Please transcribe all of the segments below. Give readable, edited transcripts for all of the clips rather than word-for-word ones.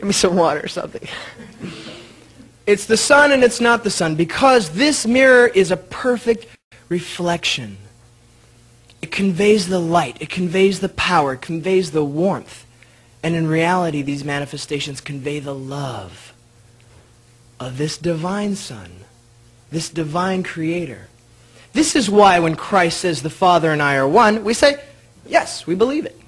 Give me some water or something. It's the sun and it's not the sun, because this mirror is a perfect reflection. It conveys the light, it conveys the power, it conveys the warmth. And in reality, these manifestations convey the love of this divine Son, this divine Creator. This is why when Christ says the Father and I are one, we say, yes, we believe it.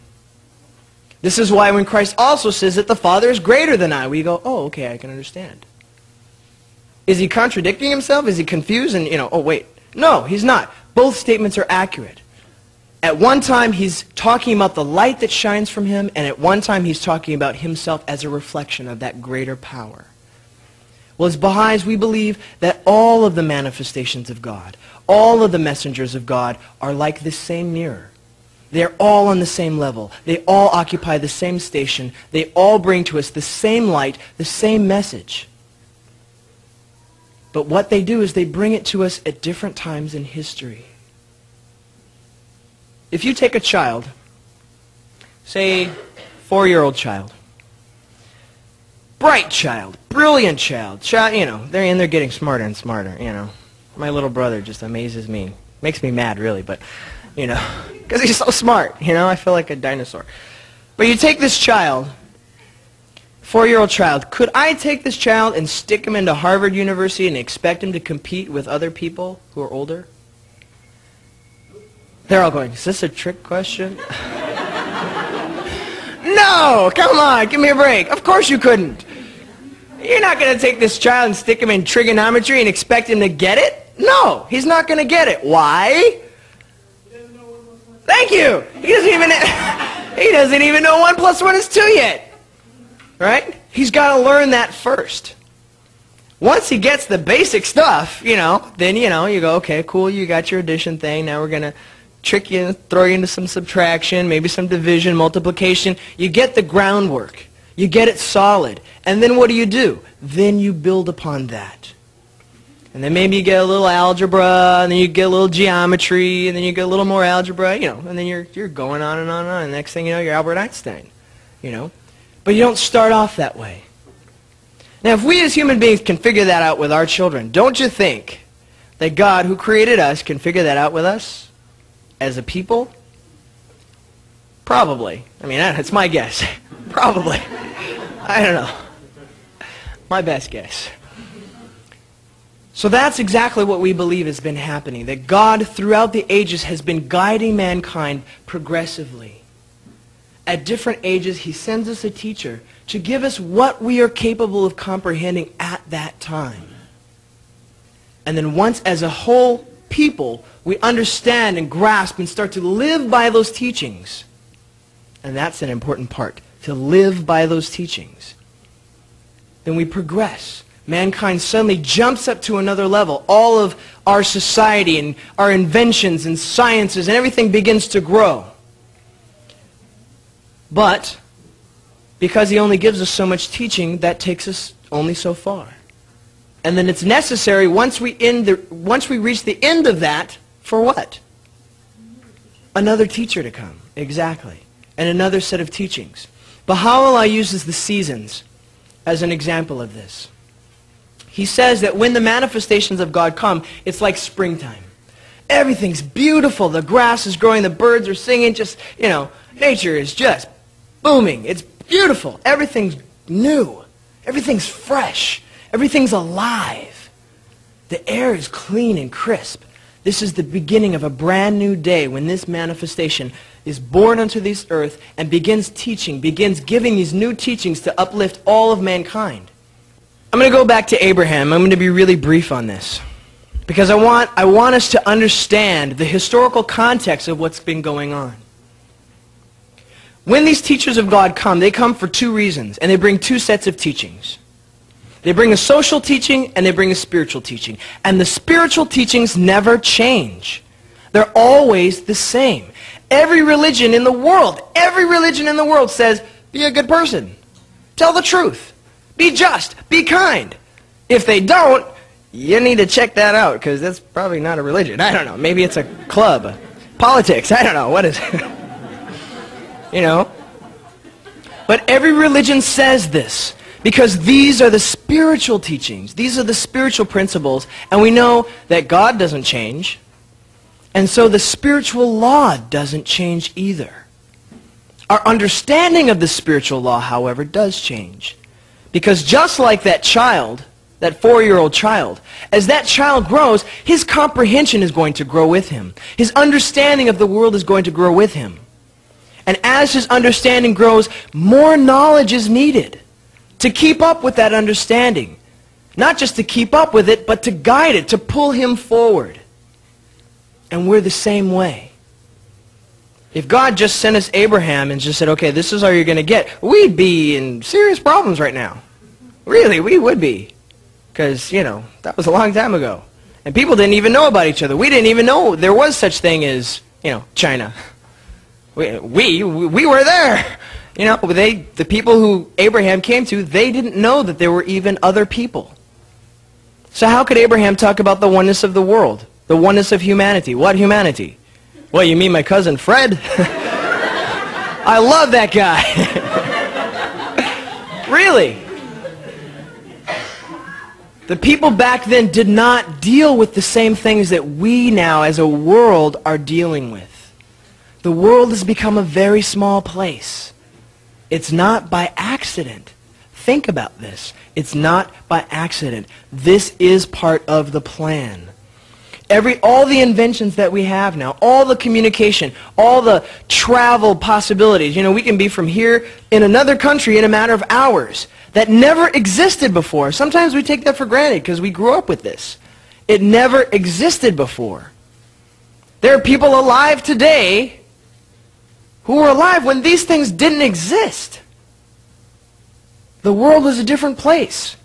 This is why when Christ also says that the Father is greater than I, we go, oh, okay, I can understand. Is he contradicting himself? Is he confused? And, oh, wait. No, he's not. Both statements are accurate. At one time, he's talking about the light that shines from him, and at one time, he's talking about himself as a reflection of that greater power. Well, as Baha'is, we believe that all of the manifestations of God, all of the messengers of God are like this same mirror. They're all on the same level. They all occupy the same station. They all bring to us the same light, the same message. But what they do is they bring it to us at different times in history. If you take a child, say 4-year-old child, bright child, brilliant child, they're getting smarter and smarter, My little brother just amazes me. Makes me mad, really, but, because he's so smart, I feel like a dinosaur. But you take this child, 4-year-old child, could I take this child and stick him into Harvard University and expect him to compete with other people who are older? They're all going, is this a trick question? No, come on, give me a break. Of course you couldn't. You're not going to take this child and stick him in trigonometry and expect him to get it? No, he's not going to get it. Why? Thank you. He doesn't even know 1 + 1 is 2 yet. Right? He's got to learn that first. Once he gets the basic stuff, then, you go, okay, cool, you got your addition thing. Now we're going to trick you, throw you into some subtraction, maybe some division, multiplication. You get the groundwork. You get it solid. And then what do? Then you build upon that. And then maybe you get a little algebra, and then you get a little geometry, and then you get a little more algebra, and then you're going on and on and on. And next thing you know, you're Albert Einstein, But you don't start off that way. Now, if we as human beings can figure that out with our children, don't you think that God, who created us, can figure that out with us as a people? Probably. I mean, it's my guess. Probably. I don't know. My best guess. So that's exactly what we believe has been happening, that God throughout the ages has been guiding mankind progressively. At different ages, he sends us a teacher to give us what we are capable of comprehending at that time. And then once as a whole people, we understand and grasp and start to live by those teachings. And that's an important part, to live by those teachings. Then we progress. Mankind suddenly jumps up to another level. All of our society and our inventions and sciences and everything begins to grow. But because he only gives us so much teaching, that takes us only so far. And then it's necessary once we reach the end of that, for what? Another teacher to come. Exactly. And another set of teachings. Baha'u'llah uses the seasons as an example of this. He says that when the manifestations of God come, it's like springtime. Everything's beautiful. The grass is growing. The birds are singing. Just, nature is just booming. It's beautiful. Everything's new. Everything's fresh. Everything's alive. The air is clean and crisp. This is the beginning of a brand new day when this manifestation is born unto this earth and begins teaching, begins giving these new teachings to uplift all of mankind. I'm going to go back to Abraham. I'm going to be really brief on this because I want us to understand the historical context of what's been going on. When these teachers of God come, they come for two reasons, and they bring two sets of teachings. They bring a social teaching and they bring a spiritual teaching. And the spiritual teachings never change. They're always the same. Every religion in the world says, be a good person. Tell the truth. Be just. Be kind. If they don't, you need to check that out because that's probably not a religion. I don't know. Maybe it's a club. Politics. I don't know. What is it? But every religion says this. Because these are the spiritual teachings. These are the spiritual principles. And we know that God doesn't change. And so the spiritual law doesn't change either. Our understanding of the spiritual law, however, does change. Because just like that child, that 4-year-old child, as that child grows, his comprehension is going to grow with him. His understanding of the world is going to grow with him. And as his understanding grows, more knowledge is needed to keep up with that understanding. Not just to keep up with it, but to guide it, to pull him forward. And we're the same way. If God just sent us Abraham and just said, okay, this is all you're going to get, we'd be in serious problems right now. Really, we would be. Because, that was a long time ago. And people didn't even know about each other. We didn't even know there was such thing as, China. We were there. The people who Abraham came to, they didn't know that there were even other people. So how could Abraham talk about the oneness of the world? The oneness of humanity? What humanity? Well, you mean my cousin Fred? I love that guy. Really. The people back then did not deal with the same things that we now as a world are dealing with. The world has become a very small place. It's not by accident. Think about this. It's not by accident. This is part of the plan. All the inventions that we have now, all the communication, all the travel possibilities, we can be from here in another country in a matter of hours. That never existed before. Sometimes we take that for granted because we grew up with this. It never existed before. There are people alive today who were alive when these things didn't exist. The world was a different place.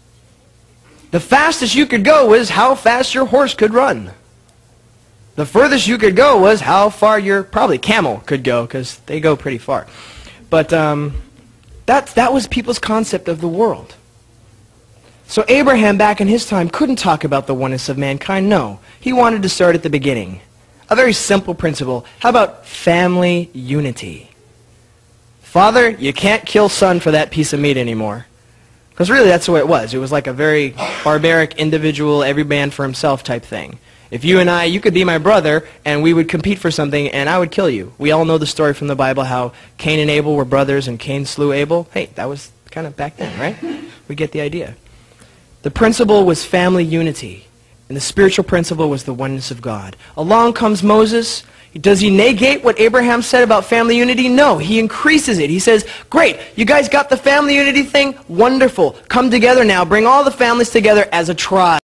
The fastest you could go was how fast your horse could run. The furthest you could go was how far your, probably camel could go, because they go pretty far. But that was people's concept of the world. So Abraham back in his time couldn't talk about the oneness of mankind. No, he wanted to start at the beginning. A very simple principle. How about family unity? Father, you can't kill son for that piece of meat anymore. Because really that's the way it was. It was like a very barbaric, individual, every man for himself type thing. If you and I, you could be my brother, and we would compete for something, and I would kill you. We all know the story from the Bible, how Cain and Abel were brothers, and Cain slew Abel. Hey, that was kind of back then, right? We get the idea. The principle was family unity, and the spiritual principle was the oneness of God. Along comes Moses. Does he negate what Abraham said about family unity? No, he increases it. He says, great, you guys got the family unity thing? Wonderful. Come together now. Bring all the families together as a tribe.